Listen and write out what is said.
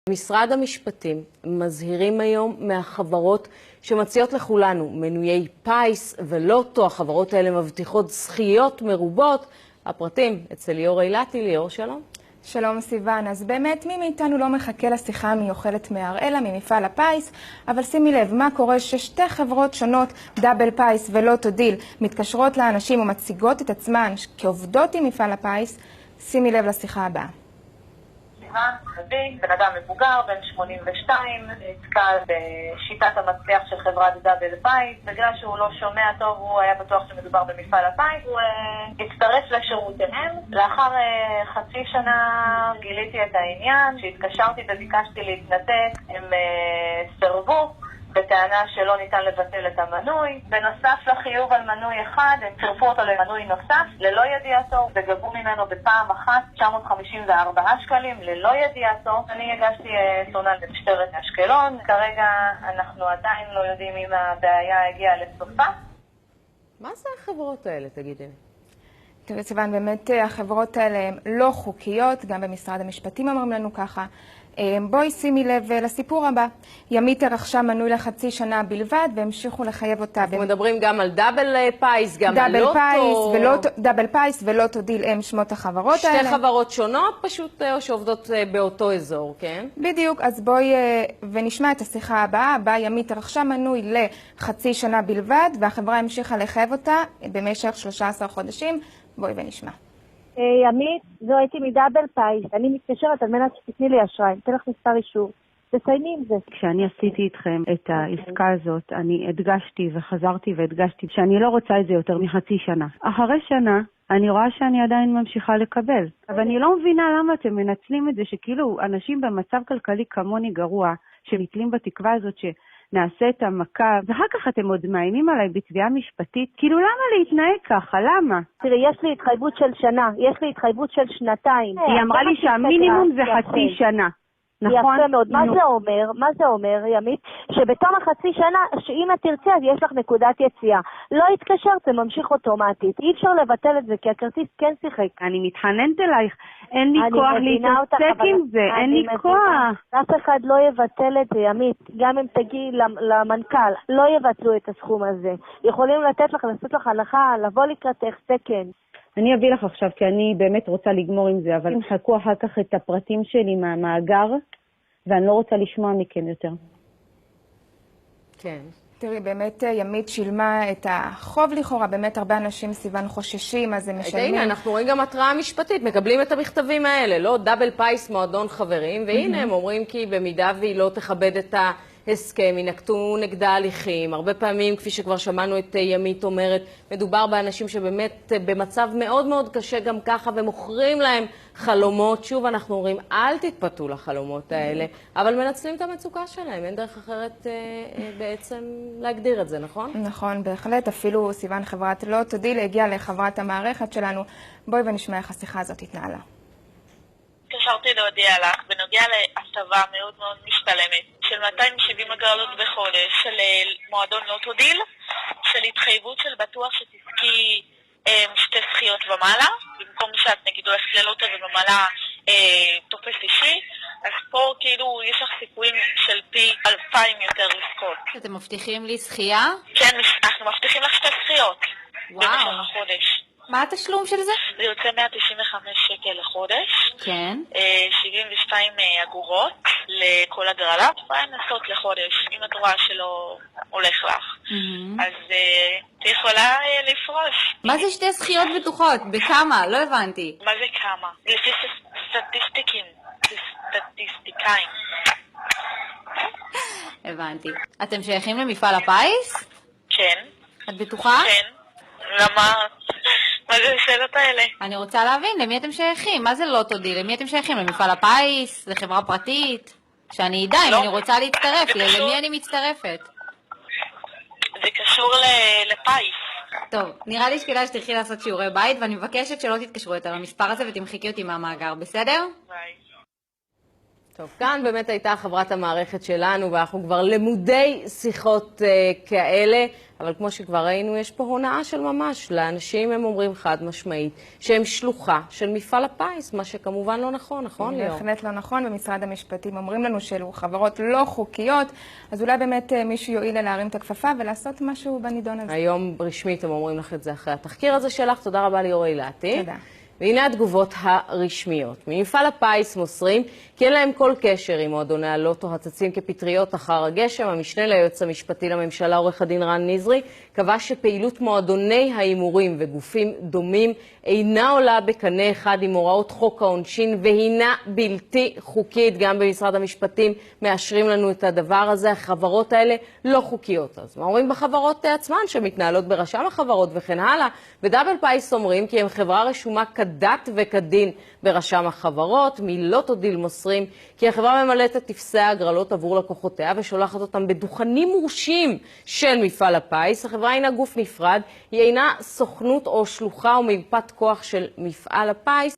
משרד המשפטים מזהירים היום מהחברות שמציעות לכולנו מנויי פייס ולוטו. החברות האלה מבטיחות זכיות מרובות. הפרטים אצל ליאור אילתי. ליאור, שלום. שלום סיוון. אז באמת מי מאיתנו לא מחכה לשיחה המיוחלת מהראלה ממפעל הפיס, אבל שימי לב מה קורה ששתי חברות שונות, דאבל פייס ולוטו דיל, מתקשרות לאנשים ומציגות את עצמן כעובדות עם מפעל הפיס. שימי לב לשיחה הבאה. בן אדם מבוגר, בן 82, נתקל בשיטת המצליח של חברת דאבל פייס. בגלל שהוא לא שומע טוב, הוא היה בטוח שמדובר במפעל הפייס. הוא הצטרף לשירותיהם. לאחר חצי שנה גיליתי את העניין, שהתקשרתי וביקשתי להתנתק, הם סרבו בטענה שלא ניתן לבטל את המנוי. בנוסף לחיוב על מנוי אחד, הם צירפו אותו למנוי נוסף ללא ידיעתו, וגבו ממנו בפעם אחת 954 שקלים ללא ידיעתו. אני הגשתי תלונה למשטרת אשקלון. כרגע אנחנו עדיין לא יודעים אם הבעיה הגיעה לסופה. מה זה החברות האלה, תגידי? תראי סיוון, באמת החברות האלה הן לא חוקיות, גם במשרד המשפטים אומרים לנו ככה. בואי שימי לב לסיפור הבא. ימית רכשה מנוי לחצי שנה בלבד והמשיכו לחייב אותה. אנחנו מדברים גם על דאבל פייס, גם על לוטו. דאבל פייס ולוטו דיל הם שמות החברות האלה. שתי חברות שונות פשוט או שעובדות באותו אזור, כן? בדיוק, אז בואי ונשמע את השיחה הבאה. בה ימית רכשה מנוי לחצי שנה בלבד והחברה המשיכה לחייב אותה במשך 13 חודשים. בואי ונשמע. ימית, זו הייתי מדאבל פייס. אני מתקשרת על מנת שתתני לי אשראי. אתן לך מספר אישור. תסיימי עם זה. כשאני עשיתי איתכם את העסקה הזאת, אני הדגשתי וחזרתי והדגשתי שאני לא רוצה את זה יותר מחצי שנה. אחרי שנה, אני רואה שאני עדיין ממשיכה לקבל. אבל אני לא מבינה למה אתם מנצלים את זה שכאילו אנשים במצב כלכלי כמוני גרוע, שנתלים בתקווה הזאת נעשה את המכה, ואחר כך אתם עוד מאיימים עליי בתביעה משפטית. כאילו, למה להתנהג ככה? למה? תראי, יש לי התחייבות של שנה, יש לי התחייבות של שנתיים. היא אמרה לי שהמינימום זה חצי שנה. נכון? יפה מאוד. מה זה אומר, ימית? שבתום החצי שנה, שאם את תרצה, אז יש לך נקודת יציאה. לא התקשרת, זה ממשיך אוטומטית. אי אפשר לבטל את זה, כי הכרטיס כן שיחק. אני מתחננת אלייך, אין לי כוח להתעסק עם זה, אין לי כוח. אף אחד לא יבטל את זה, ימית. גם אם תגיעי למנכ"ל, לא יבטלו את הסכום הזה. יכולים לתת לך, לעשות לך הנחה, לבוא לקראתך, זה כן. אני אביא לך עכשיו, כי אני באמת רוצה לגמור עם זה, אבל תמחקו אחר כך את הפרטים שלי מהמאגר, ואני לא רוצה לשמוע מכם יותר. כן. תראי, באמת ימית שילמה את החוב לכאורה, באמת הרבה אנשים סיוון חוששים, אז הם משלמים. הנה, אנחנו רואים גם התראה משפטית, מקבלים את המכתבים האלה, לא דאבל פייס מועדון חברים, והנה הם אומרים כי במידה והיא לא תכבד את ההסכם, ינקטו נגדה הליכים. הרבה פעמים, כפי שכבר שמענו את ימית אומרת, מדובר באנשים שבאמת במצב מאוד מאוד קשה גם ככה, ומוכרים להם חלומות. שוב אנחנו אומרים, אל תתפתו לחלומות האלה, אבל מנצלים את המצוקה שלהם. אין דרך אחרת בעצם להגדיר את זה, נכון? נכון, בהחלט. אפילו סיוון חברת לוטו דיל הגיעה לחברת המערכת שלנו. בואי ונשמע איך השיחה הזאת התנהלה. התקשרתי להודיע לך בנוגע להטבה מאוד מאוד משתלמת של 270 אגורות בחודש של מועדון לוטו דיל, של התחייבות של בטוח שתזכי שתי זכיות ומעלה, במקום שאת נגיד הולכת ללוטו ומעלה טופס אישי, אז פה כאילו יש לך סיכויים של פי 2,000 יותר לזכות. אתם מבטיחים לי זכייה? כן, אנחנו מבטיחים לך שתי זכיות במשך החודש. מה התשלום של זה? זה יוצא 195 שקל לחודש. כן. 72 אגורות לכל הגרלה. תוכל לנסות לחודש, אם את רואה שלא הולך לך. אז את יכולה לפרוש. מה זה שתי זכיות בטוחות? בכמה? לא הבנתי. מה זה כמה? לפי סטטיסטיקאים. הבנתי. אתם שייכים למפעל הפיס? כן. את בטוחה? כן. למה? מה זה השאלות האלה? אני רוצה להבין, למי אתם שייכים? מה זה לוטו דיל? למי אתם שייכים? למפעל הפיס? לחברה פרטית? שאני אדע אם אני רוצה להצטרף, למי אני מצטרפת? זה קשור לפיס. טוב, נראה לי שכדאי שתלכי לעשות שיעורי בית, ואני מבקשת שלא תתקשרו יותר למספר הזה ותמחקי אותי מהמאגר, בסדר? ביי. טוב, כאן באמת הייתה חברת המערכת שלנו, ואנחנו כבר למודי שיחות כאלה, אבל כמו שכבר ראינו, יש פה הונאה של ממש. לאנשים הם אומרים חד משמעית שהם שלוחה של מפעל הפיס, מה שכמובן לא נכון, נכון ליאור? בהחלט לא נכון, במשרד המשפטים אומרים לנו שאלו חברות לא חוקיות, אז אולי באמת מישהו יועיל להרים את הכפפה ולעשות משהו בנידון הזה. היום רשמית הם אומרים לך את זה אחרי התחקיר הזה שלך. תודה רבה ליאור אילתי. תודה. והנה התגובות הרשמיות. ממפעל הפיס מוסרים כי אין להם כל קשר עם מועדוני הלוטו הצצים כפטריות אחר הגשם. המשנה ליועץ המשפטי לממשלה, עורך הדין רן נזרי, קבע שפעילות מועדוני ההימורים וגופים דומים אינה עולה בקנה אחד עם הוראות חוק העונשין והינה בלתי חוקית. גם במשרד המשפטים מאשרים לנו את הדבר הזה. החברות האלה לא חוקיות. אז מה אומרים בחברות עצמן שמתנהלות ברשם החברות וכן הלאה? ודאבל פייס אומרים כי הם חברה רשומה כדת וכדין ברשם החברות. מלוטו דיל מוסרים כי החברה ממלאת את טפסי ההגרלות עבור לקוחותיה ושולחת אותם בדוכנים מורשים של מפעל הפיס. החברה אינה גוף נפרד, היא אינה סוכנות או שלוחה או מיופת כוח של מפעל הפיס.